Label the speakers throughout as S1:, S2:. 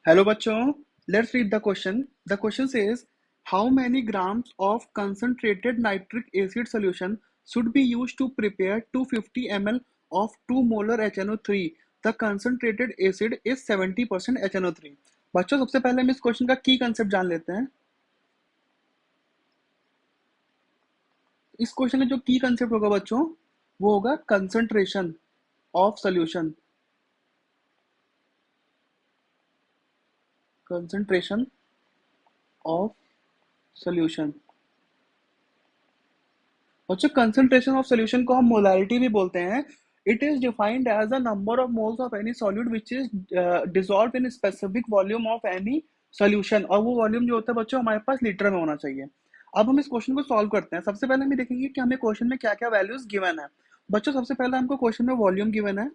S1: Hello बच्चों, let's read the question. The question says, how many grams of concentrated nitric acid solution should be used to prepare 250 ml of 2 molar HNO3? The concentrated acid is 70% HNO3. बच्चों सबसे पहले हम इस question का की concept जान लेते हैं. इस क्वेश्चन में जो की कंसेप्ट होगा बच्चों वो होगा concentration of solution. Concentration of solution. बच्चों कंसंट्रेशन ऑफ सॉल्यूशन को हम मोलैरिटी भी बोलते हैं. It is defined as the number of moles of any solute which is dissolve in specific volume of any solution. और वो वॉल्यूम जो होता है बच्चों हमारे पास लीटर में होना चाहिए. अब हम इस क्वेश्चन को सॉल्व करते हैं. सबसे पहले हम देखेंगे कि हमें क्वेश्चन में क्या क्या वैल्यूज गिवन है. बच्चों सबसे पहले हमको क्वेश्चन में वॉल्यूम गिवन है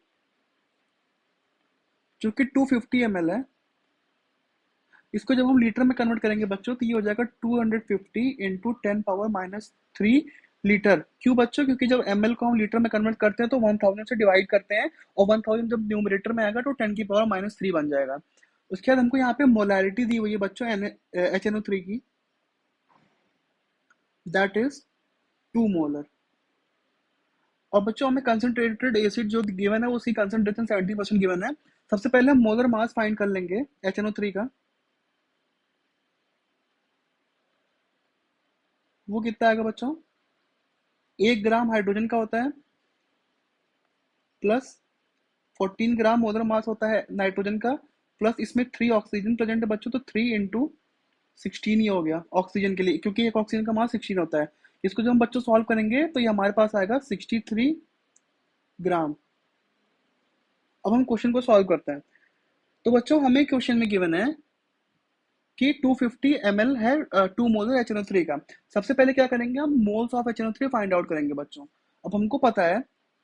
S1: जो कि 250 ml है. इसको जब हम लीटर में कन्वर्ट करेंगे बच्चों तो ये हो जाएगा 250 इंटू 10⁻³ लीटर. क्यों बच्चों? क्योंकि जब ml को हम लीटर में कन्वर्ट करते हैं तो 1000 से डिवाइड करते हैं और 1000 जब न्यूमरेटर में आएगा तो 10⁻³ बन जाएगा. उसके बाद हमको यहाँ पे मोलैरिटी दी हुई है बच्चों HNO3 की, दैट इज 2 मोलर. और बच्चों हमें कंसंट्रेटेड एसिड जो गिवन है उसकी कंसंट्रेशन 70% गिवन है. सबसे पहले हम मोलर मास फाइंड कर लेंगे HNO3 का. वो कितना आएगा बच्चों? 1 ग्राम हाइड्रोजन का होता है प्लस 14 ग्राम मोलर मास होता है नाइट्रोजन का, प्लस इसमें 3 ऑक्सीजन प्रेजेंट है बच्चों तो 3 इंटू 16 ही हो गया ऑक्सीजन के लिए, क्योंकि एक ऑक्सीजन का मास 16 होता है. इसको जब हम बच्चों सॉल्व करेंगे तो ये हमारे पास आएगा 63 ग्राम. अब हम क्वेश्चन को सॉल्व करते हैं. तो बच्चों हमें क्वेश्चन में गिवन है कि 250 ml है 2 मोलर HNO3 का. सबसे पहले क्या करेंगे हम moles of HNO3 find out करेंगे बच्चों. अब हमको पता है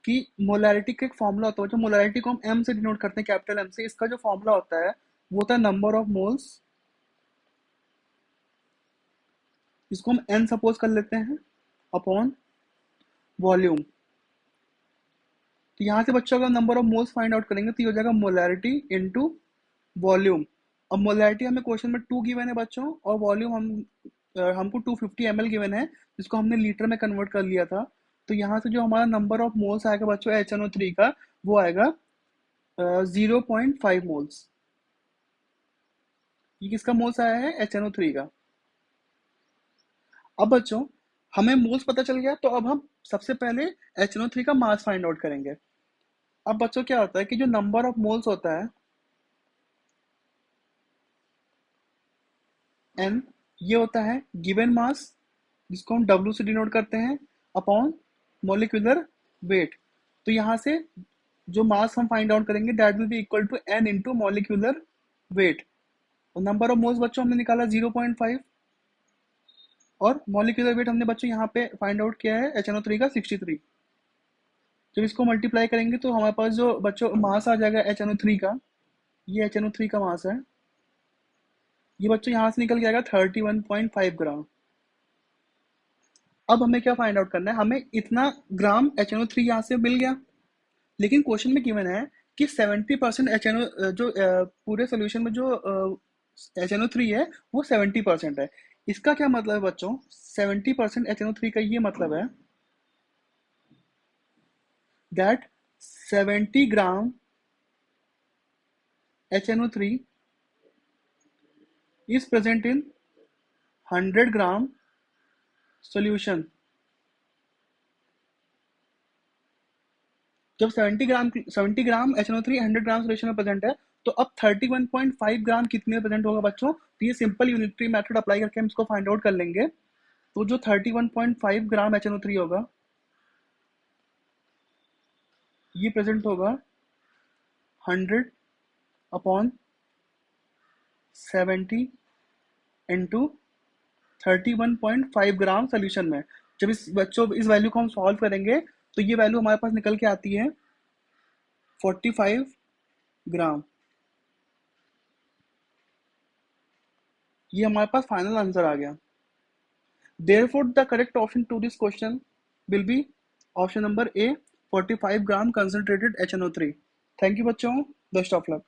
S1: कि मोलैरिटी का एक फॉर्मूला होता है बच्चों. मोलैरिटी को हम m से डिनोट करते हैं, कैपिटल M से. इसका जो फॉर्मूला होता है वो होता है नंबर ऑफ मोल्स. इसको हम n सपोज कर लेते हैं अपॉन वॉल्यूम. तो यहाँ से बच्चों अगर number of moles find out करेंगे तो ये हो जाएगा मोलैरिटी इनटू वॉल्यूम. अब मोलैरिटी हमें क्वेश्चन में 2 गिवन है बच्चों और वॉल्यूम हमको 250 ml गिवन है जिसको हमने लीटर में कन्वर्ट कर लिया था. तो यहाँ से जो हमारा नंबर ऑफ मोल्स आएगा बच्चों HNO3 का वो आएगा 0.5 मोल्स. ये किसका मोल्स आया है? HNO3 का. अब बच्चों हमें मोल्स पता चल गया तो अब हम सबसे पहले HNO3 का मास फाइंड आउट करेंगे. अब बच्चों क्या होता है कि जो नंबर ऑफ मोल्स होता है n, ये होता है गिवन मास जिसको हम W से डिनोट करते हैं अपॉन मोलिकुलर वेट. तो यहाँ से जो मास हम फाइंड आउट करेंगे that will be equal to n into molecular weight. और नंबर ऑफ मोल्स बच्चों हमने निकाला 0.5 और मोलिकुलर वेट हमने बच्चों यहाँ पे फाइंड आउट किया है HNO3 का 63. जब इसको मल्टीप्लाई करेंगे तो हमारे पास जो बच्चों मास आ जाएगा HNO3 का, ये HNO3 का मास है. ये बच्चों यहाँ से निकल के आएगा 31.5 ग्राम. अब हमें क्या फाइंड आउट करना है? हमें इतना ग्राम HNO3 यहाँ से मिल गया, लेकिन क्वेश्चन में गिवन है कि 70% HNO जो पूरे सोल्यूशन में जो HNO3 है वो 70% है. इसका क्या मतलब है बच्चों? 70% HNO3 का ये मतलब है that 70 gram HNO3 is present in 100 gram solution. जब 70 ग्राम HNO3 100 ग्राम सॉल्यूशन में प्रेजेंट है तो अब 31.5 ग्राम कितने में प्रेजेंट होगा बच्चों? तो ये सिंपल यूनिटरी मेथड अप्लाई करके हम इसको फाइंड आउट कर लेंगे. तो जो 31.5 ग्राम HNO3 होगा ये प्रेजेंट होगा 100 अपॉन 70 इंटू 31.5 ग्राम सोल्यूशन में. जब इस वैल्यू को हम सॉल्व करेंगे तो ये वैल्यू हमारे पास निकल के आती है 45 ग्राम. ये हमारे पास फाइनल आंसर आ गया. Therefore, the correct option to this question will be option number A, 45 gram concentrated HNO3. Thank you बच्चों. Best of luck.